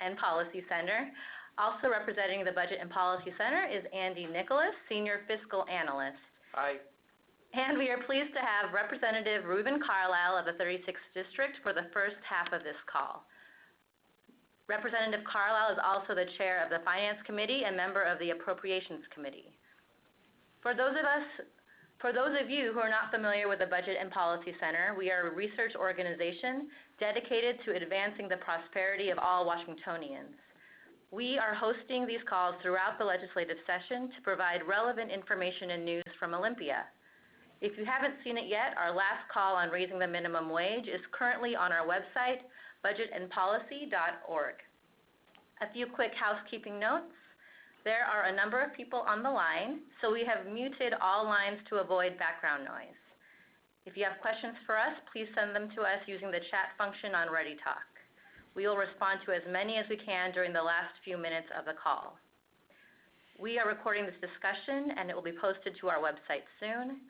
and Policy Center. Also representing the Budget and Policy Center is Andy Nicholas, Senior Fiscal Analyst. Hi. And we are pleased to have Representative Reuven Carlyle of the 36th District for the first half of this call. Representative Carlyle is also the chair of the Finance Committee and member of the Appropriations Committee. For those of you who are not familiar with the Budget and Policy Center, we are a research organization dedicated to advancing the prosperity of all Washingtonians. We are hosting these calls throughout the legislative session to provide relevant information and news from Olympia. If you haven't seen it yet, our last call on raising the minimum wage is currently on our website, budgetandpolicy.org. A few quick housekeeping notes. There are a number of people on the line, so we have muted all lines to avoid background noise. If you have questions for us, please send them to us using the chat function on ReadyTalk. We will respond to as many as we can during the last few minutes of the call. We are recording this discussion, and it will be posted to our website soon.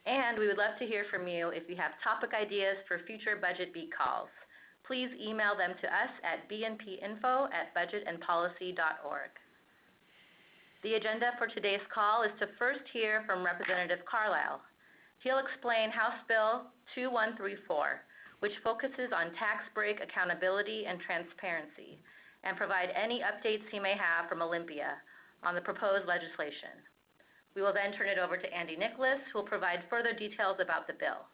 And we would love to hear from you if you have topic ideas for future Budget Beat calls. Please email them to us at bnpinfo@budgetandpolicy.org. The agenda for today's call is to first hear from Representative Carlyle. He'll explain House Bill 2134, which focuses on tax break accountability and transparency, and provide any updates he may have from Olympia on the proposed legislation. We will then turn it over to Andy Nicholas, who will provide further details about the bill.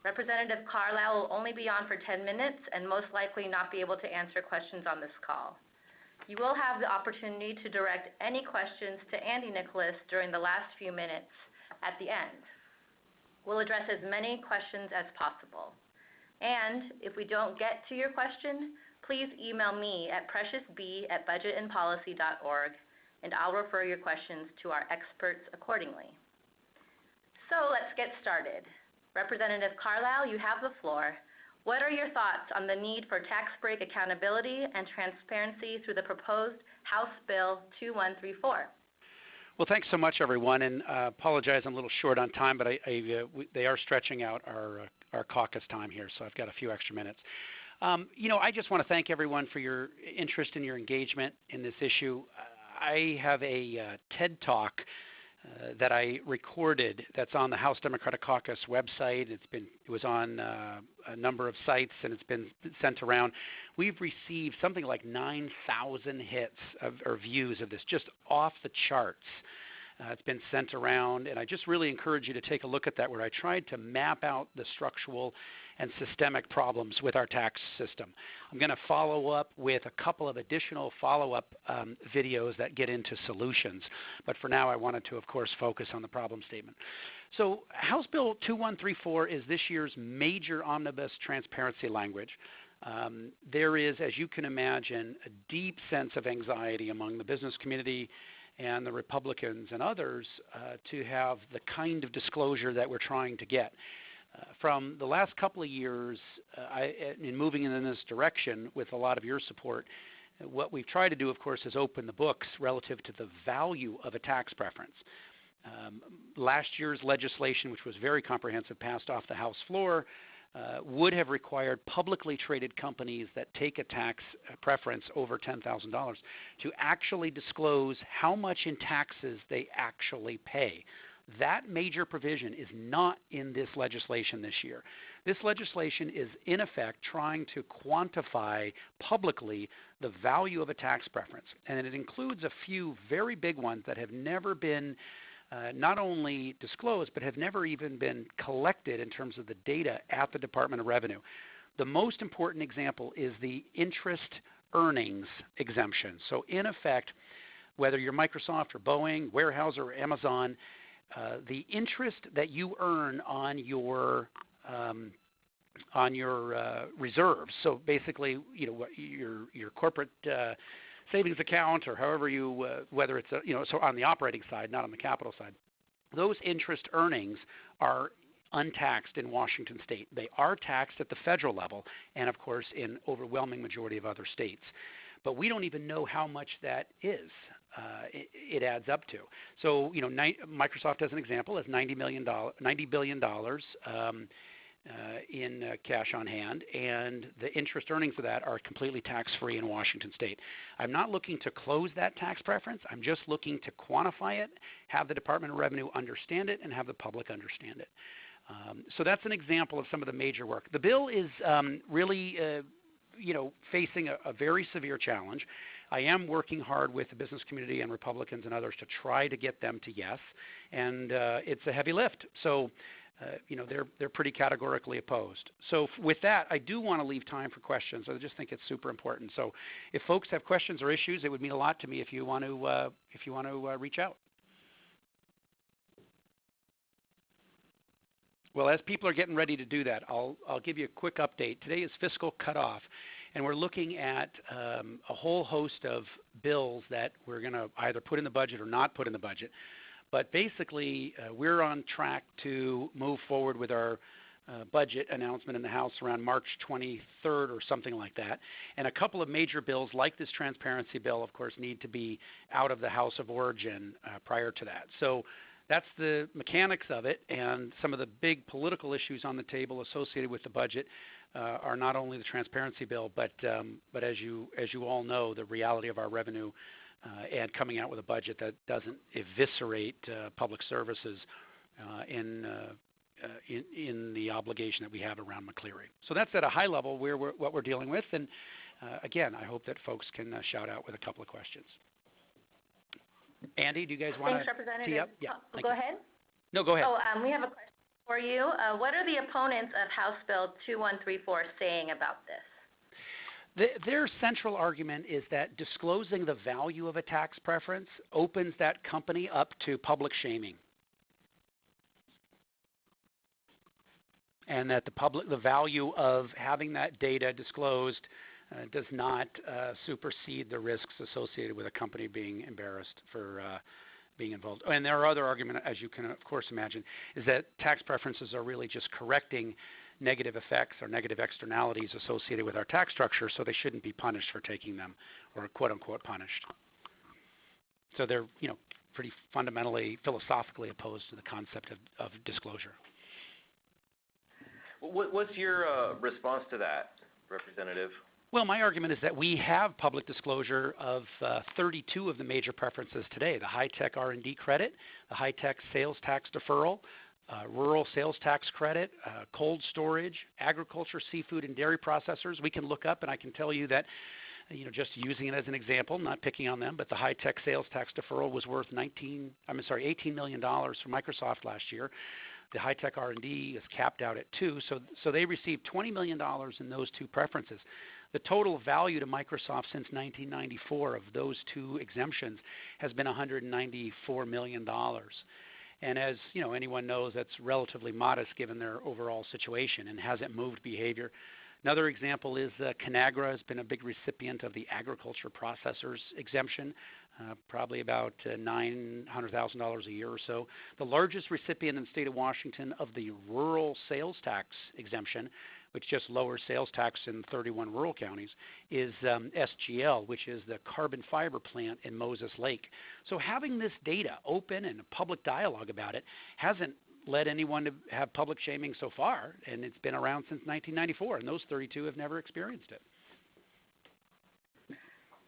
Representative Carlyle will only be on for 10 minutes and most likely not be able to answer questions on this call. You will have the opportunity to direct any questions to Andy Nicholas during the last few minutes at the end. We'll address as many questions as possible. And if we don't get to your question, please email me at preciousb@budgetandpolicy.org, and I'll refer your questions to our experts accordingly. So let's get started. Representative Carlyle, you have the floor. What are your thoughts on the need for tax break accountability and transparency through the proposed House Bill 2134? Well, thanks so much, everyone, and apologize I'm a little short on time, but they are stretching out our caucus time here, so I've got a few extra minutes. I just want to thank everyone for your interest and your engagement in this issue. I have a TED Talk that I recorded that's on the House Democratic Caucus website. It was on a number of sites, and it's been sent around. We've received something like 9,000 hits or views of this, just off the charts. It's been sent around, and I just really encourage you to take a look at that, where I tried to map out the structural and systemic problems with our tax system. I'm going to follow up with a couple of additional follow-up videos that get into solutions. But for now, I wanted to, of course, focus on the problem statement. So House Bill 2134 is this year's major omnibus transparency language. There is, as you can imagine, a deep sense of anxiety among the business community and the Republicans and others to have the kind of disclosure that we're trying to get. From the last couple of years, in moving in this direction with a lot of your support, what we've tried to do, of course, is open the books relative to the value of a tax preference. Last year's legislation, which was very comprehensive, passed off the House floor, would have required publicly traded companies that take a tax preference over $10,000 to actually disclose how much in taxes they actually pay. That major provision is not in this legislation this year. This legislation is, in effect, trying to quantify publicly the value of a tax preference. And it includes a few very big ones that have never been not only disclosed, but have never even been collected in terms of the data at the Department of Revenue. The most important example is the interest earnings exemption. So, in effect, whether you're Microsoft or Boeing, Weyerhaeuser or Amazon, the interest that you earn on your reserves. So basically, your corporate savings account, or however you, whether it's so on the operating side, not on the capital side, those interest earnings are untaxed in Washington State. They are taxed at the federal level, and of course in overwhelming majority of other states. But we don't even know how much that is. It adds up to. So, Microsoft, as an example, is $90 billion. in cash on hand, and the interest earnings of that are completely tax-free in Washington State. I'm not looking to close that tax preference. I'm just looking to quantify it, have the Department of Revenue understand it, and have the public understand it. So that's an example of some of the major work. The bill is really facing a very severe challenge. I am working hard with the business community and Republicans and others to try to get them to yes, and it's a heavy lift. So, they're pretty categorically opposed. So with that, I do want to leave time for questions. I just think it's super important. So if folks have questions or issues, it would mean a lot to me if you want to reach out. Well, as people are getting ready to do that, I'll give you a quick update. Today is fiscal cutoff, and we're looking at a whole host of bills that we're going to either put in the budget or not put in the budget. But basically, we're on track to move forward with our budget announcement in the House around March 23rd or something like that. And a couple of major bills like this transparency bill, of course, need to be out of the House of Origin prior to that. So that's the mechanics of it, and some of the big political issues on the table associated with the budget are not only the transparency bill, but as you all know, the reality of our revenue and coming out with a budget that doesn't eviscerate public services in the obligation that we have around McCleary. So that's at a high level what we're dealing with, and again, I hope that folks can shout out with a couple of questions. Andy, do you guys want to tee up? Yeah, go ahead. No, go ahead. We have a question for you. What are the opponents of House Bill 2134 saying about this? Their central argument is that disclosing the value of a tax preference opens that company up to public shaming, and that the value of having that data disclosed does not supersede the risks associated with a company being embarrassed for being involved. And there are other arguments, as you can of course imagine, is that tax preferences are really just correcting negative effects or negative externalities associated with our tax structure, so they shouldn't be punished for taking them, or quote unquote punished. So they're pretty fundamentally philosophically opposed to the concept of disclosure. What's your response to that, Representative? Well, my argument is that we have public disclosure of 32 of the major preferences today: the high-tech R&D credit, the high-tech sales tax deferral, rural sales tax credit, cold storage, agriculture, seafood, and dairy processors. We can look up, and I can tell you that, just using it as an example, not picking on them, but the high-tech sales tax deferral was worth $18 million for Microsoft last year. The high-tech R&D is capped out at $2 million, so they received $20 million in those two preferences. The total value to Microsoft since 1994 of those two exemptions has been $194 million. And as anyone knows, that's relatively modest given their overall situation and hasn't moved behavior. Another example is Conagra has been a big recipient of the agriculture processors exemption, probably about $900,000 a year or so. The largest recipient in the state of Washington of the rural sales tax exemption, which just lowers sales tax in 31 rural counties, is SGL, which is the carbon fiber plant in Moses Lake. So having this data open and a public dialogue about it hasn't led anyone to have public shaming so far, and it's been around since 1994, and those 32 have never experienced it.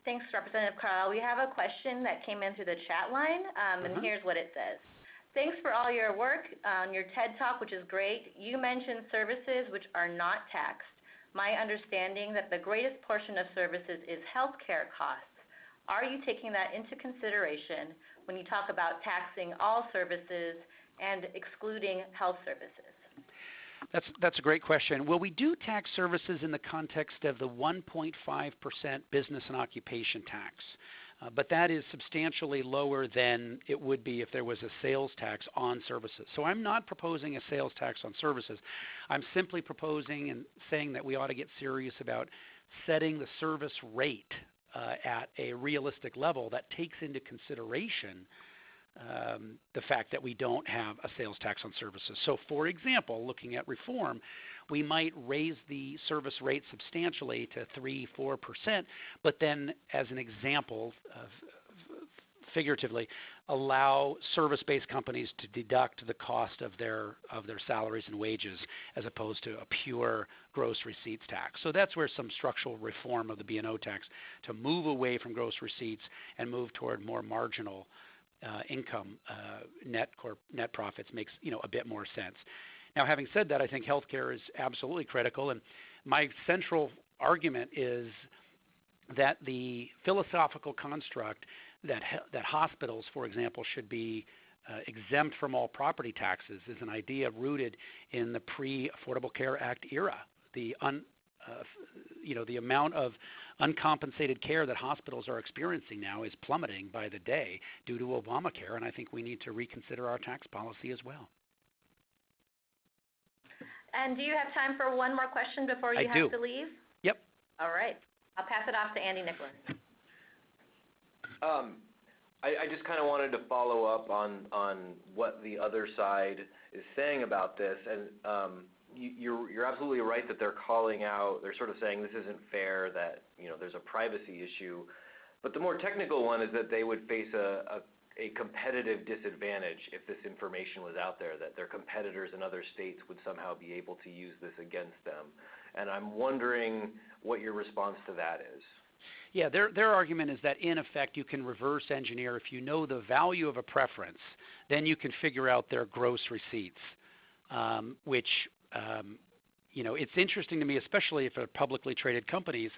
Thanks, Representative Carlyle. We have a question that came in through the chat line, and here's what it says. Thanks for all your work on your TED Talk, which is great. You mentioned services which are not taxed. My understanding that the greatest portion of services is healthcare costs. Are you taking that into consideration when you talk about taxing all services and excluding health services? That's a great question. Well, we do tax services in the context of the 1.5% business and occupation tax. But that is substantially lower than it would be if there was a sales tax on services. So I'm not proposing a sales tax on services. I'm simply proposing and saying that we ought to get serious about setting the service rate at a realistic level that takes into consideration the fact that we don't have a sales tax on services. So, for example, looking at reform, we might raise the service rate substantially to 3-4%, but then, as an example, figuratively, allow service-based companies to deduct the cost of their salaries and wages as opposed to a pure gross receipts tax. So that's where some structural reform of the B&O tax to move away from gross receipts and move toward more marginal income net profits makes a bit more sense. Now, having said that, I think healthcare is absolutely critical, and my central argument is that the philosophical construct that hospitals, for example, should be exempt from all property taxes is an idea rooted in the pre-Affordable Care Act era. The amount of uncompensated care that hospitals are experiencing now is plummeting by the day due to Obamacare, and I think we need to reconsider our tax policy as well. And do you have time for one more question before you have to leave? Yep. All right. I'll pass it off to Andy Nicholas. I just kind of wanted to follow up on what the other side is saying about this, and you're absolutely right that they're calling out. They're sort of saying this isn't fair, that there's a privacy issue, but the more technical one is that they would face a competitive disadvantage if this information was out there, that their competitors in other states would somehow be able to use this against them. And I'm wondering what your response to that is. Yeah, their argument is that in effect you can reverse engineer. If you know the value of a preference, then you can figure out their gross receipts, which it's interesting to me, especially if they're publicly traded companies,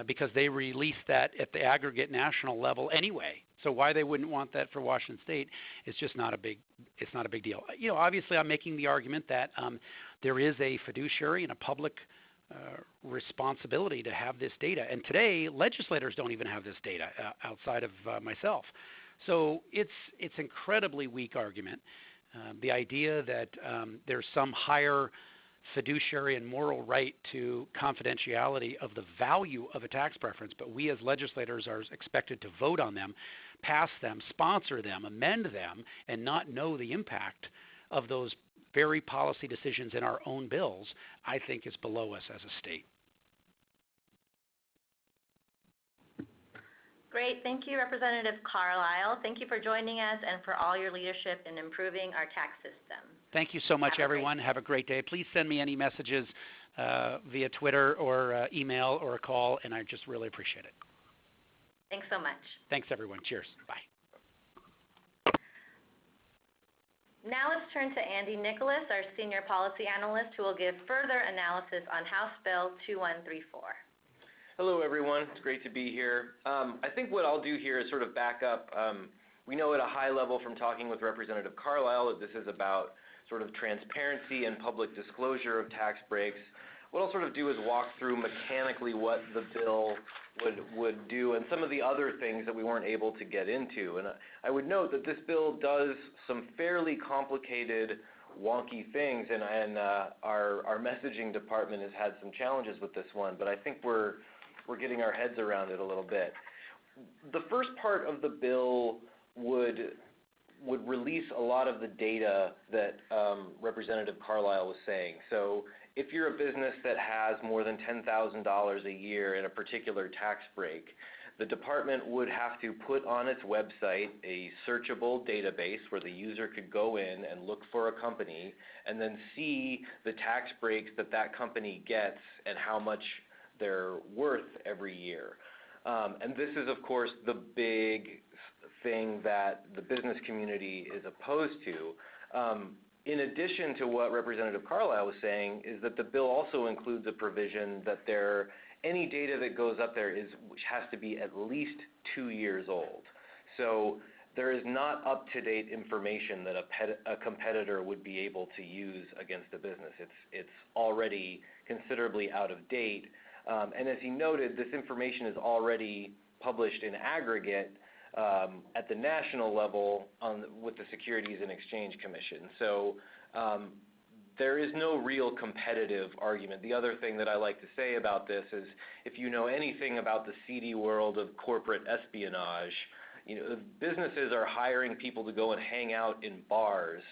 because they release that at the aggregate national level anyway. So why they wouldn't want that for Washington State is just not a big deal. Obviously I'm making the argument that there is a fiduciary and a public responsibility to have this data. And today legislators don't even have this data outside of myself. So it's incredibly weak argument. The idea that there's some higher fiduciary and moral right to confidentiality of the value of a tax preference, but we as legislators are expected to vote on them, pass them, sponsor them, amend them, and not know the impact of those very policy decisions in our own bills, I think is below us as a state. Great. Thank you, Representative Carlyle. Thank you for joining us and for all your leadership in improving our tax system. Thank you so much, everyone. Have a great day. Please send me any messages via Twitter or email or a call, and I just really appreciate it. Thanks so much. Thanks, everyone. Cheers. Bye. Now let's turn to Andy Nicholas, our Senior Policy Analyst, who will give further analysis on House Bill 2134. Hello, everyone. It's great to be here. I think what I'll do here is sort of back up. We know at a high level from talking with Representative Carlyle that this is about sort of transparency and public disclosure of tax breaks. What I'll sort of do is walk through mechanically what the bill would do and some of the other things that we weren't able to get into. And I would note that this bill does some fairly complicated, wonky things, and our messaging department has had some challenges with this one, but I think we're getting our heads around it a little bit. The first part of the bill would release a lot of the data that Representative Carlyle was saying. So if you're a business that has more than $10,000 a year in a particular tax break, the department would have to put on its website a searchable database where the user could go in and look for a company and then see the tax breaks that that company gets and how much they're worth every year. And this is, of course, the big thing that the business community is opposed to. In addition to what Representative Carlyle was saying, is that the bill also includes a provision that any data that goes up there which has to be at least 2 years old. So there is not up-to-date information that a competitor would be able to use against a business. It's already considerably out of date. And as he noted, this information is already published in aggregate at the national level with the Securities and Exchange Commission. So there is no real competitive argument. The other thing that I like to say about this is if you know anything about the seedy world of corporate espionage, businesses are hiring people to go and hang out in bars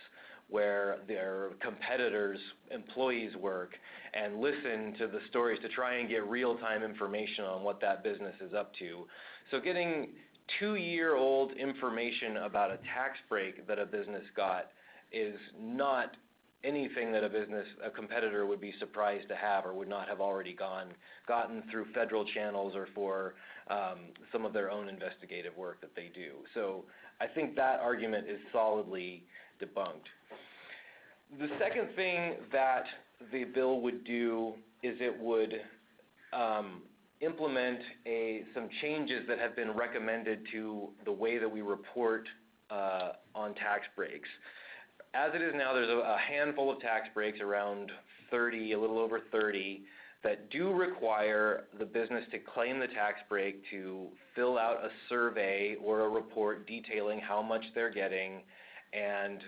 where their competitors' employees work and listen to the stories to try and get real-time information on what that business is up to. So getting 2-year-old information about a tax break that a business got is not anything that a competitor would be surprised to have or would not have already gotten through federal channels or for some of their own investigative work that they do. So I think that argument is solidly debunked. The second thing that the bill would do is it would implement some changes that have been recommended to the way that we report on tax breaks. As it is now, there's a handful of tax breaks, around 30, a little over 30, that do require the business to claim the tax break, to fill out a survey or a report detailing how much they're getting and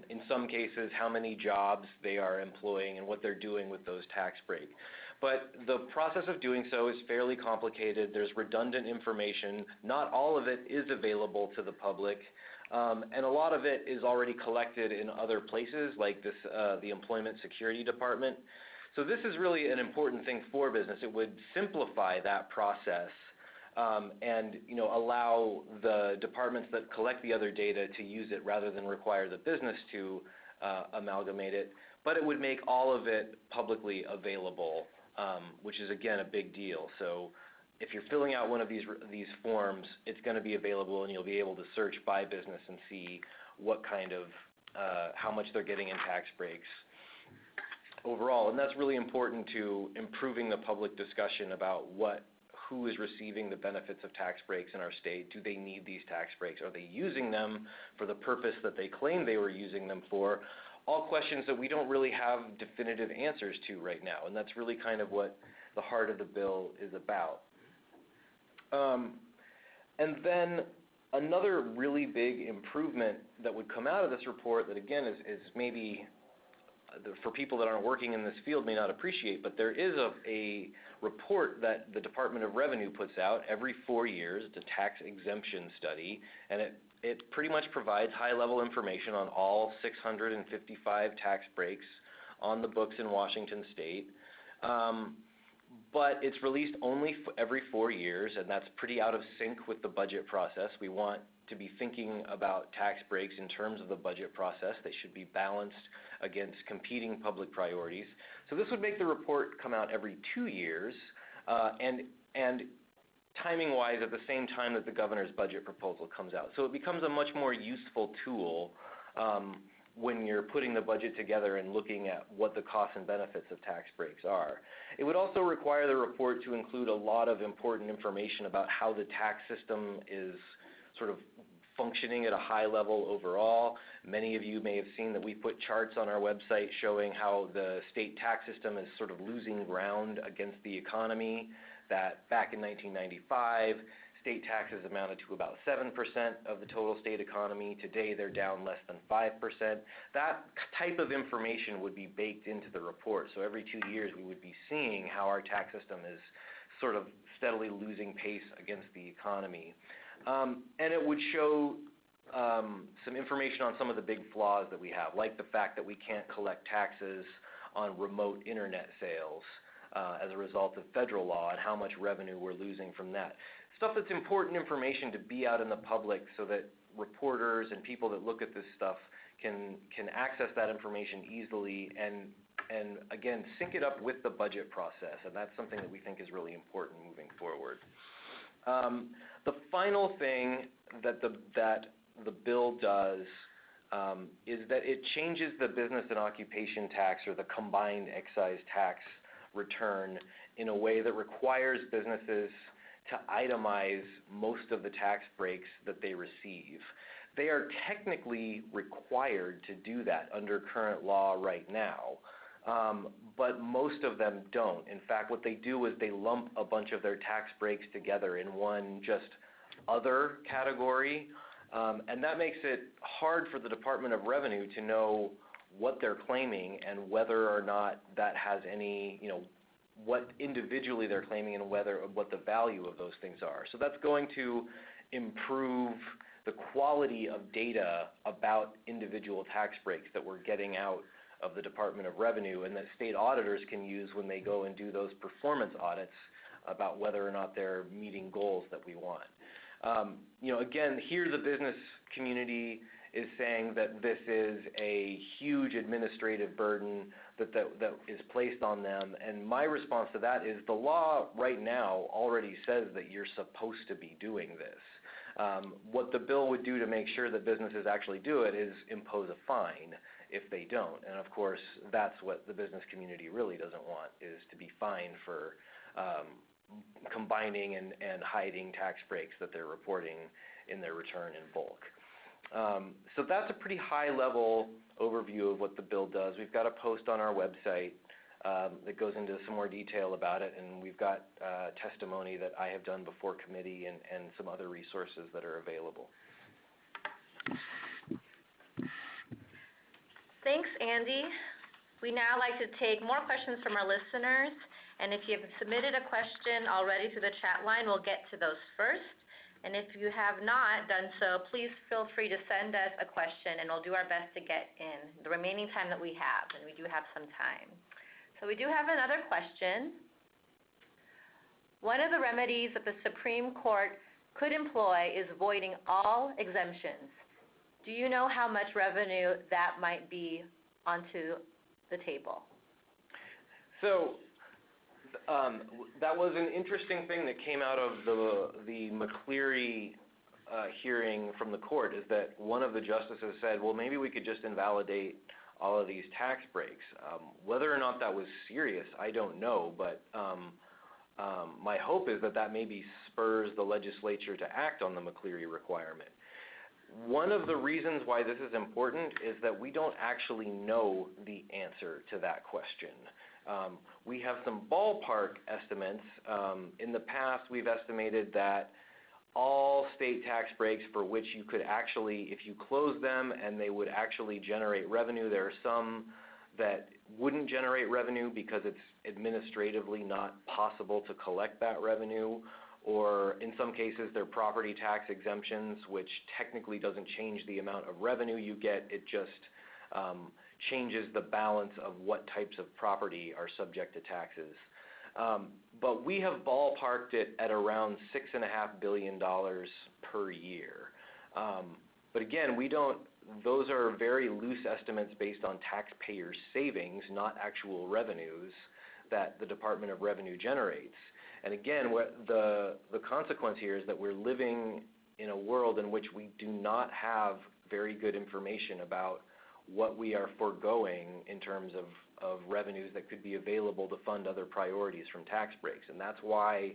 in some cases how many jobs they are employing and what they're doing with those tax breaks. But the process of doing so is fairly complicated. There's redundant information. Not all of it is available to the public. And a lot of it is already collected in other places like the Employment Security Department. So this is really an important thing for business. It would simplify that process and allow the departments that collect the other data to use it rather than require the business to amalgamate it. But it would make all of it publicly available, which is again a big deal. So if you're filling out one of these forms, it's going to be available and you'll be able to search by business and see what kind of, how much they're getting in tax breaks overall. And that's really important to improving the public discussion about who is receiving the benefits of tax breaks in our state. Do they need these tax breaks? Are they using them for the purpose that they claim they were using them for? All questions that we don't really have definitive answers to right now. And that's really kind of what the heart of the bill is about. And then another really big improvement that would come out of this report that again is maybe for people that aren't working in this field may not appreciate, but there is a report that the Department of Revenue puts out every 4 years. It's a tax exemption study, and it pretty much provides high-level information on all 655 tax breaks on the books in Washington state. But it's released only every 4 years, and that's pretty out of sync with the budget process. We want to be thinking about tax breaks in terms of the budget process. They should be balanced against competing public priorities. So this would make the report come out every 2 years, and timing-wise at the same time that the governor's budget proposal comes out. So it becomes a much more useful tool when you're putting the budget together and looking at what the costs and benefits of tax breaks are. It would also require the report to include a lot of important information about how the tax system is sort of functioning at a high level overall. Many of you may have seen that we put charts on our website showing how the state tax system is sort of losing ground against the economy, that back in 1995, state taxes amounted to about 7% of the total state economy. Today, they're down less than 5%. That type of information would be baked into the report. So every 2 years, we would be seeing how our tax system is sort of steadily losing pace against the economy. And it would show some information on some of the big flaws that we have, like the fact that we can't collect taxes on remote internet sales as a result of federal law and how much revenue we're losing from that. Stuff that's important information to be out in the public so that reporters and people that look at this stuff can access that information easily and again, sync it up with the budget process. And that's something that we think is really important moving forward. The final thing that the bill does is that it changes the business and occupation tax or the combined excise tax return in a way that requires businesses to itemize most of the tax breaks that they receive. They are technically required to do that under current law right now, but most of them don't. In fact, what they do is they lump a bunch of their tax breaks together in one just other category, and that makes it hard for the Department of Revenue to know what they're claiming and whether or not that has any, what individually they're claiming and what the value of those things are. So that's going to improve the quality of data about individual tax breaks that we're getting out of the Department of Revenue and that state auditors can use when they go and do those performance audits about whether or not they're meeting goals that we want. Again, here the business community is saying that this is a huge administrative burden that is placed on them, and my response to that is the law right now already says that you're supposed to be doing this. What the bill would do to make sure that businesses actually do it is impose a fine if they don't, and of course that's what the business community really doesn't want, is to be fined for combining and hiding tax breaks that they're reporting in their return in bulk. So that's a pretty high-level overview of what the bill does. We've got a post on our website that goes into some more detail about it, and we've got testimony that I have done before committee and some other resources that are available. Thanks, Andy. We now like to take more questions from our listeners, and if you've submitted a question already through the chat line, we'll get to those first. And if you have not done so, please feel free to send us a question, and we'll do our best to get in the remaining time that we have, and we do have some time. So we do have another question. One of the remedies that the Supreme Court could employ is voiding all exemptions. Do you know how much revenue that might be onto the table? So that was an interesting thing that came out of the McCleary hearing from the court, is that one of the justices said, well, maybe we could just invalidate all of these tax breaks. Whether or not that was serious, I don't know, but my hope is that that maybe spurs the legislature to act on the McCleary requirement. One of the reasons why this is important is that we don't actually know the answer to that question. We have some ballpark estimates. In the past, we've estimated that all state tax breaks for which you could actually, if you close them and they would actually generate revenue, there are some that wouldn't generate revenue because it's administratively not possible to collect that revenue, or in some cases they're property tax exemptions, which technically doesn't change the amount of revenue you get, it just changes the balance of what types of property are subject to taxes. But we have ballparked it at around $6.5 billion per year. But again, those are very loose estimates based on taxpayer savings, not actual revenues that the Department of Revenue generates. And again, the consequence here is that we're living in a world in which we do not have very good information about what we are foregoing in terms of revenues that could be available to fund other priorities from tax breaks. And that's why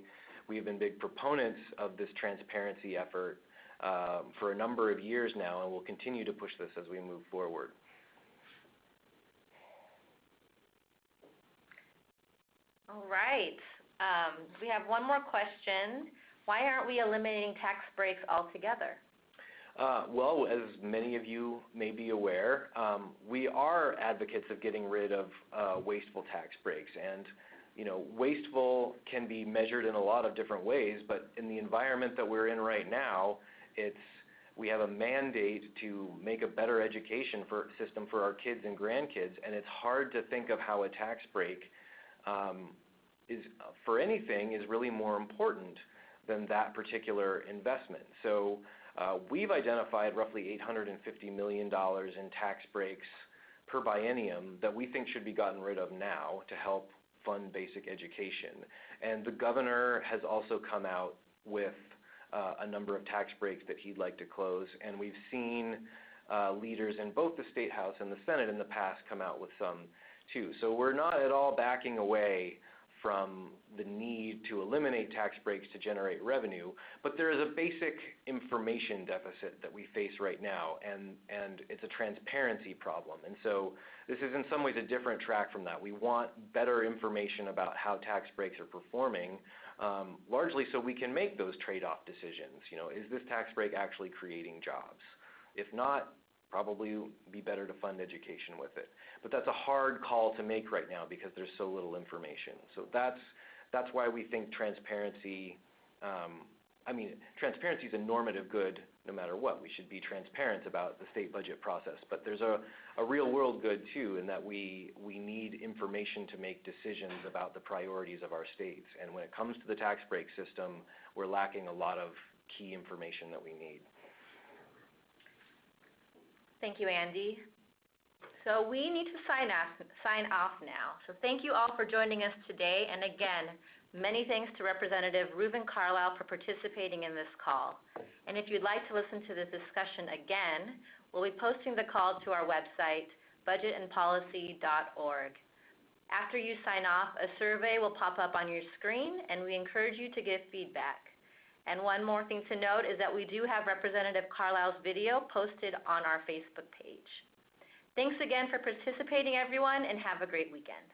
we have been big proponents of this transparency effort for a number of years now, and we'll continue to push this as we move forward. All right. We have one more question. Why aren't we eliminating tax breaks altogether? Well, as many of you may be aware, we are advocates of getting rid of wasteful tax breaks. And, wasteful can be measured in a lot of different ways, but in the environment that we're in right now, we have a mandate to make a better education system for our kids and grandkids, and it's hard to think of how a tax break for anything is really more important than that particular investment. So we've identified roughly $850 million in tax breaks per biennium that we think should be gotten rid of now to help fund basic education. And the governor has also come out with a number of tax breaks that he'd like to close, and we've seen leaders in both the State House and the Senate in the past come out with some too. So we're not at all backing away from the need to eliminate tax breaks to generate revenue, but there is a basic information deficit that we face right now, and it's a transparency problem. And so this is in some ways a different track from that. We want better information about how tax breaks are performing, largely so we can make those trade-off decisions. Is this tax break actually creating jobs? If not, probably be better to fund education with it. But that's a hard call to make right now because there's so little information. So that's why we think transparency I mean, transparency is a normative good no matter what. We should be transparent about the state budget process. But there's a real world good too, in that we need information to make decisions about the priorities of our states. And when it comes to the tax break system, we're lacking a lot of key information that we need. Thank you, Andy. So we need to sign off now. So thank you all for joining us today. And again, many thanks to Representative Reuven Carlyle for participating in this call. And if you'd like to listen to this discussion again, we'll be posting the call to our website, budgetandpolicy.org. After you sign off, a survey will pop up on your screen, and we encourage you to give feedback. And one more thing to note is that we do have Representative Carlyle's video posted on our Facebook page. Thanks again for participating, everyone, and have a great weekend.